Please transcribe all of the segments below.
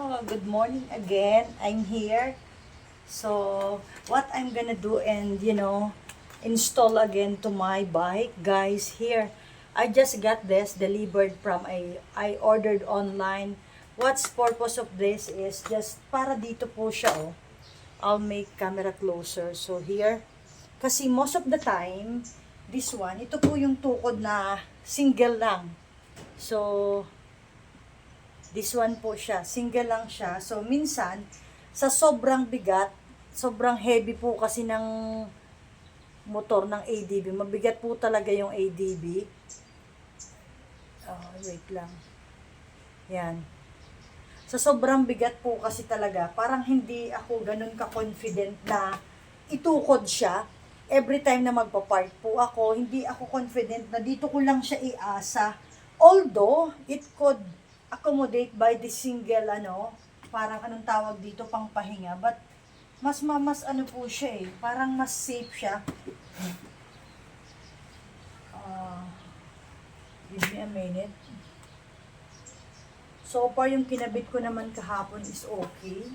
Good morning again. I'm here. So, what I'm gonna do and, install again to my bike, guys, here. I just got this delivered from I ordered online. What's purpose of this is just para dito po siya, oh. I'll make camera closer. So, here. Kasi most of the time, this one, ito po yung tukod na single lang. So, this one po siya, single lang siya. So, minsan, sa sobrang bigat, sobrang heavy po kasi ng motor ng ADB. Mabigat po talaga yung ADB. Wait lang. Yan. Sa sobrang bigat po kasi talaga, parang hindi ako ganun ka-confident na itukod siya. Every time na magpa-park po ako, hindi ako confident na dito ko lang siya iasa. Although, it could accommodate by the single, parang anong tawag dito, pang pahinga. But, mas ano po siya parang mas safe siya. Give me a minute. So far, yung kinabit ko naman kahapon is okay.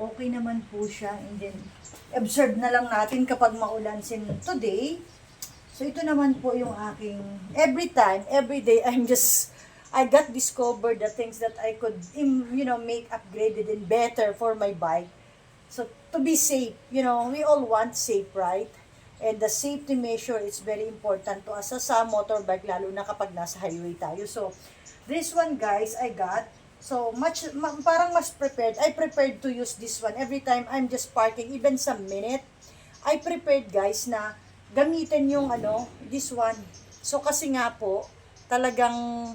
Okay naman po siya. And then, observe na lang natin kapag maulan sin today. So, ito naman po yung aking, every time, every day, I got discovered the things that I could, make upgraded and better for my bike. So, to be safe, we all want safe, right? And the safety measure is very important to us sa motorbike, lalo na kapag nasa highway tayo. So, this one, guys, I got. So, parang mas prepared. I prepared to use this one. Every time I'm just parking, even sa minute, I prepared, guys, na gamitin yung, this one. So, kasi nga po, talagang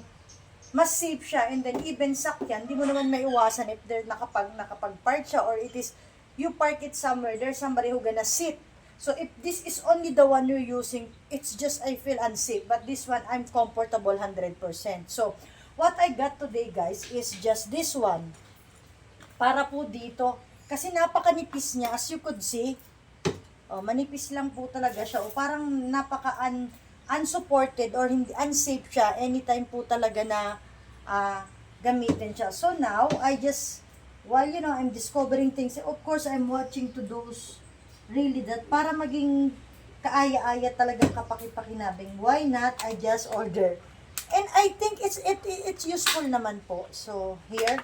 mas safe siya. And then, even sakyan, di mo naman maiwasan if there nakapag-park siya or it is, you park it somewhere, there's somebody who gonna sit. So, if this is only the one you're using, it's just, I feel unsafe. But this one, I'm comfortable 100%. So, what I got today, guys, is just this one. Para po dito. Kasi napakanipis niya, as you could see. Manipis lang po talaga siya. O parang unsupported or hindi unsafe siya. Anytime po talaga na gamitin siya. So, now, while, I'm discovering things, of course, I'm watching to those really that para maging kaaya-aya talagang kapaki-pakinabing. Why not? I just order. And I think it's useful naman po. So, here.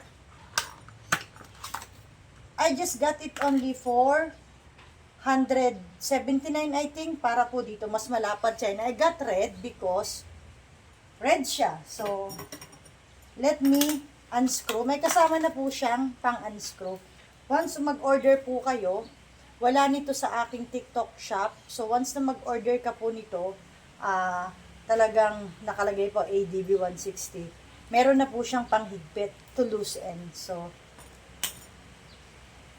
I just got it only for 179, I think. Para po dito, mas malapad siya. And I got red because red siya. So, let me unscrew. May kasama na po siyang pang-unscrew. Once mag-order po kayo, wala nito sa aking TikTok shop. So, once na mag-order ka po nito, talagang nakalagay po ADB 160. Meron na po siyang panghigpit to loose end. So,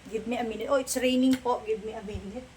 give me a minute. Oh, it's raining po. Give me a minute.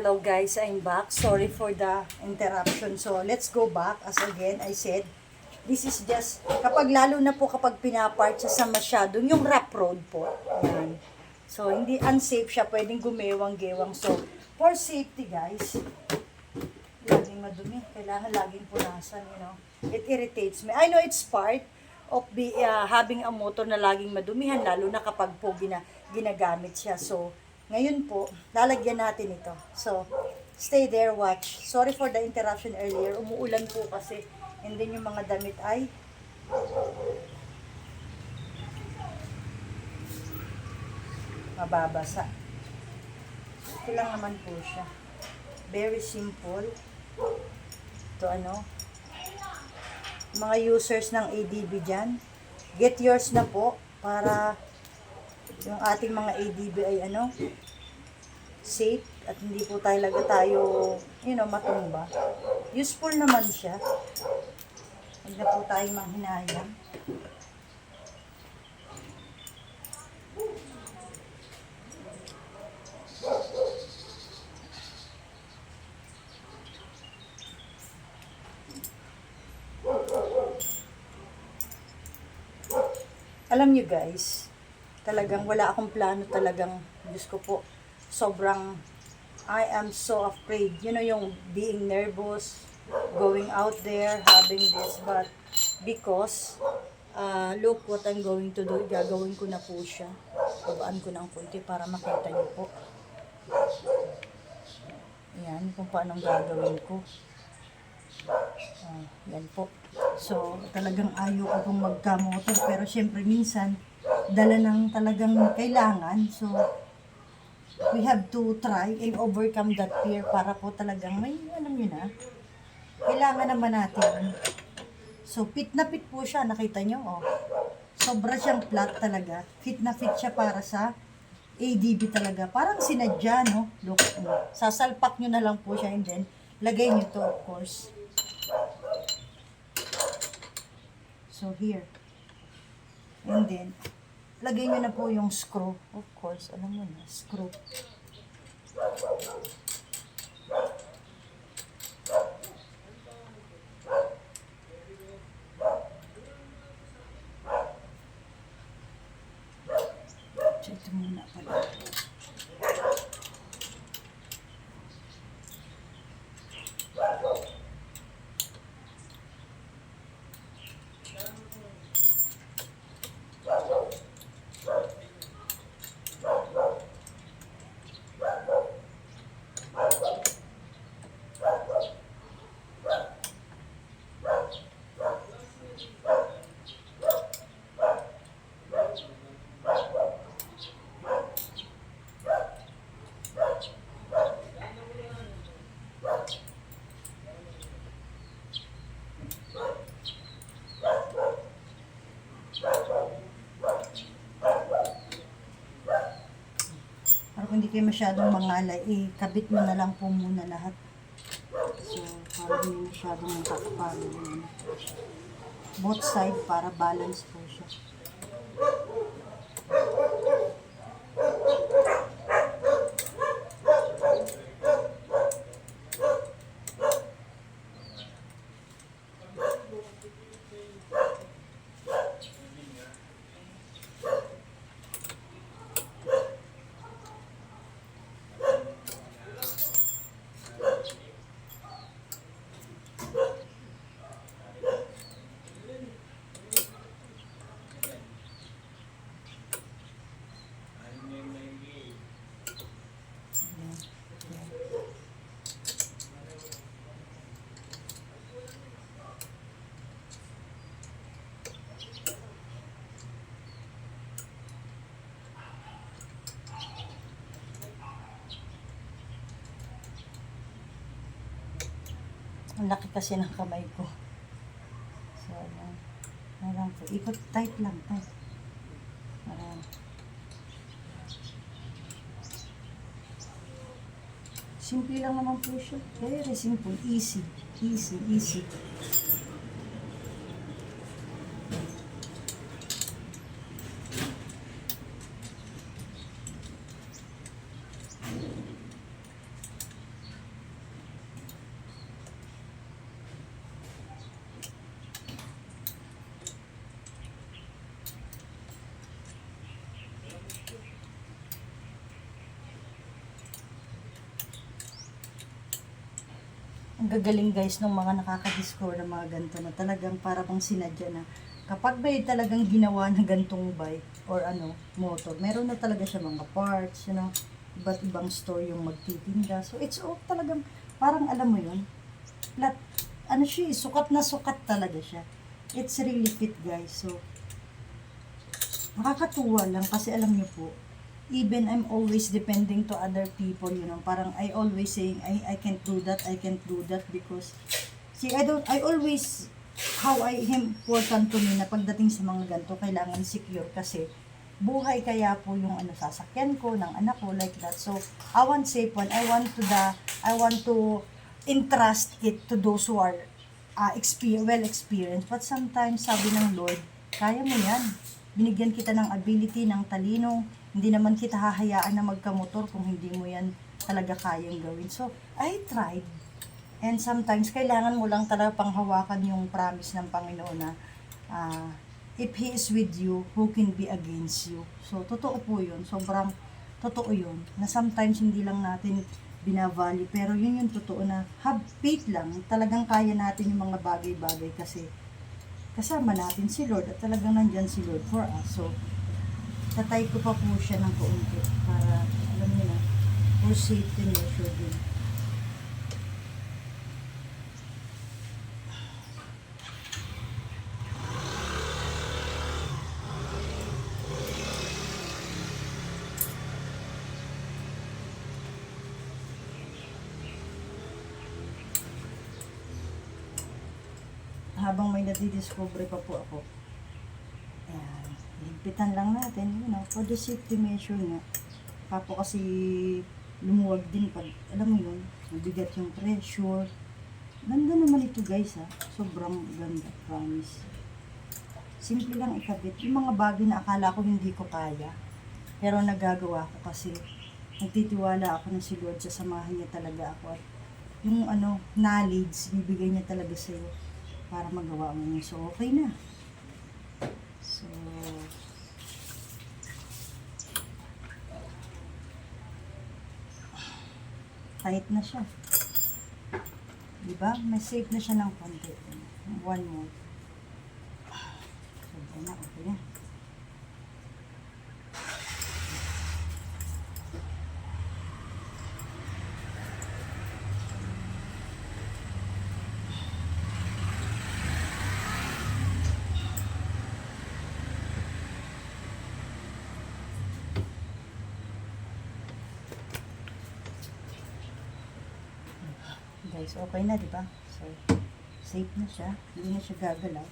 Hello guys, I'm back. Sorry for the interruption. So, let's go back. As again, I said, this is just, kapag lalo na po kapag pinapart siya sa masyadong, yung rough road po. Yan. So, hindi unsafe siya. Pwedeng gumewang-gewang. So, for safety guys, laging madumi. Kailangan laging punasan, you know. It irritates me. I know it's part of having a motor na laging madumihan, lalo na kapag po ginagamit siya. So, ngayon po, lalagyan natin ito. So, stay there, watch. Sorry for the interruption earlier. Umuulan po kasi. And then yung mga damit ay mababasa. Ito lang naman po siya. Very simple. Ito ano. Mga users ng ADB dyan, get yours na po para yung ating mga ADB ay ano, safe at hindi po talaga tayo, you know, matumba. Useful naman siya. Huwag na po tayo manghinayang. Alam nyo guys, talagang wala akong plano talagang, Diyos ko po, sobrang, I am so afraid. You know, yung being nervous, going out there, having this, but because, look what I'm going to do, gagawin ko na po siya. Babaan ko ng konti para makita nyo po. Ayan, kung paanong gagawin ko. Yan po. So, talagang ayaw ko kung magkamotor. Pero syempre minsan, dala ng talagang kailangan. So, we have to try and overcome that fear para po talagang may, alam nyo na, kailangan naman natin. So, fit na fit po siya. Nakita nyo, oh. Sobra siyang flat talaga. Fit na fit siya para sa ADB talaga. Parang sinadya, no? Look, sasalpak nyo na lang po siya and then, lagay nyo to, of course. So, here. And then, lagay nyo na po yung screw. Of course, alam mo na, screw. So, ito muna pala. Para kung hindi kayo masyadong mangalay, kabit mo na lang po muna lahat. So, para hindi masyadong nakakapalo yun. Both side para balance po siya. Ang laki kasi ng kamay ko. So, ayan po. Ikot, tight lang, tight. Ayan. Simple lang naman po siya. Very simple. Easy. Easy, easy. Ang gagaling guys ng mga nakaka-discover ng mga ganito na talagang para bang sinadya na kapag may talagang ginawa na gantong bike or motor, meron na talaga siya mga parts, iba't ibang store yung magtitinda. So it's all talagang parang alam mo yun, flat, siya, sukat na sukat talaga siya. It's really fit guys. So nakakatuwa lang kasi alam niyo po, even I'm always depending to other people, parang I always saying, I can't do that, because, see, I always, how important to me na pagdating sa mga ganito, kailangan secure kasi, buhay kaya po yung sasakyan ko, ng anak ko, like that. So, I want safe one, I want to entrust it to those who are well experienced. But sometimes, sabi ng Lord, kaya mo yan. Binigyan kita ng ability, ng talino. Hindi naman kita hahayaan na magkamotor kung hindi mo yan talaga kayang gawin. So, I tried. And sometimes, kailangan mo lang talaga panghawakan yung promise ng Panginoon na if He is with you, who can be against you? So, totoo po yun. Sobrang totoo yun. Na sometimes, hindi lang natin binavalue. Pero yun yung totoo na have faith lang. Talagang kaya natin yung mga bagay-bagay kasi kasama natin si Lord at talagang nandyan si Lord for us. So, tatay ko pa po siya ng kaunti para, alam niyo na, for safety measure din. Habang may nadidiscover pa po ako, ayan, higpitan lang natin, for the safety measure nga. Papo kasi lumuwag din pag, alam mo yun, mabigat yung pressure. Ganda naman ito guys sobrang ganda, promise. Simple lang ikabit, yung mga bagay na akala ko hindi ko kaya, pero nagagawa ko kasi nagtitiwala ako na si Lord, sasamahan niya talaga ako at yung knowledge, bibigay niya talaga sa'yo para magawa mo yun. So, okay na. So, tight na siya. Diba? May safe na siya ng konti. One more. So, okay na. Guys, okay na, di ba? So, safe na siya. Hindi na siya gagalaw.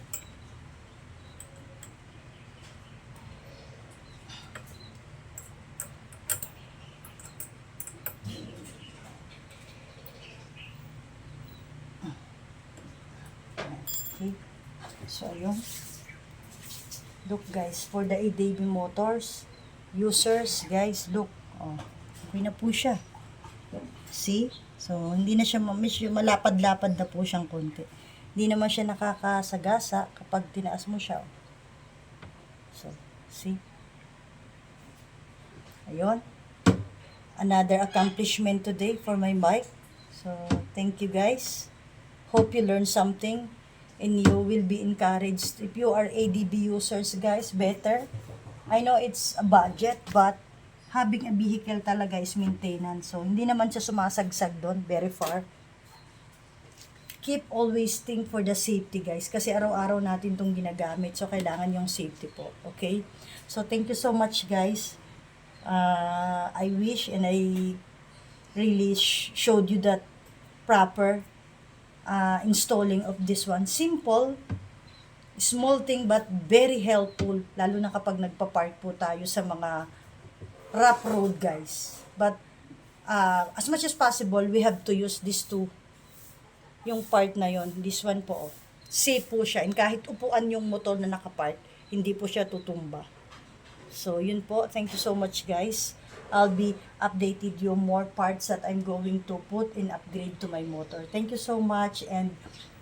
Okay. So, ayun. Look, guys, for the ADB Motors users, guys, look. Oh, okay na po siya. See? So, hindi na siya malapad-lapad na po siyang konti. Hindi naman siya nakakasagasa kapag tinaas mo siya. So, see? Ayun. Another accomplishment today for my bike. So, thank you guys. Hope you learned something and you will be encouraged. If you are ADB users, guys, better. I know it's a budget, but having a vehicle talaga is maintenance. So, hindi naman siya sumasagsag doon, very far. Keep always think for the safety, guys. Kasi araw-araw natin itong ginagamit. So, kailangan yung safety po. Okay? So, thank you so much, guys. I wish and I really showed you that proper installing of this one. Simple, small thing, but very helpful. Lalo na kapag nagpa-park po tayo sa mga rough road, guys. But as much as possible, we have to use these two. Yung part na yon, this one po, safe po siya. And kahit upuan yung motor na nakapark, hindi po siya tutumba. So, yun po. Thank you so much, guys. I'll be updated you more parts that I'm going to put and upgrade to my motor. Thank you so much. And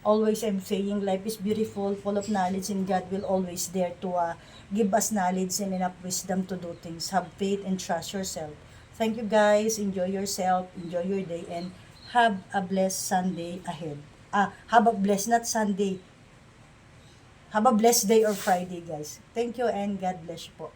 always I'm saying, life is beautiful, full of knowledge, and God will always there to give us knowledge and enough wisdom to do things. Have faith and trust yourself. Thank you guys. Enjoy yourself. Enjoy your day and have a blessed Sunday ahead. Have a blessed, not Sunday. Have a blessed day or Friday, guys. Thank you and God bless you po.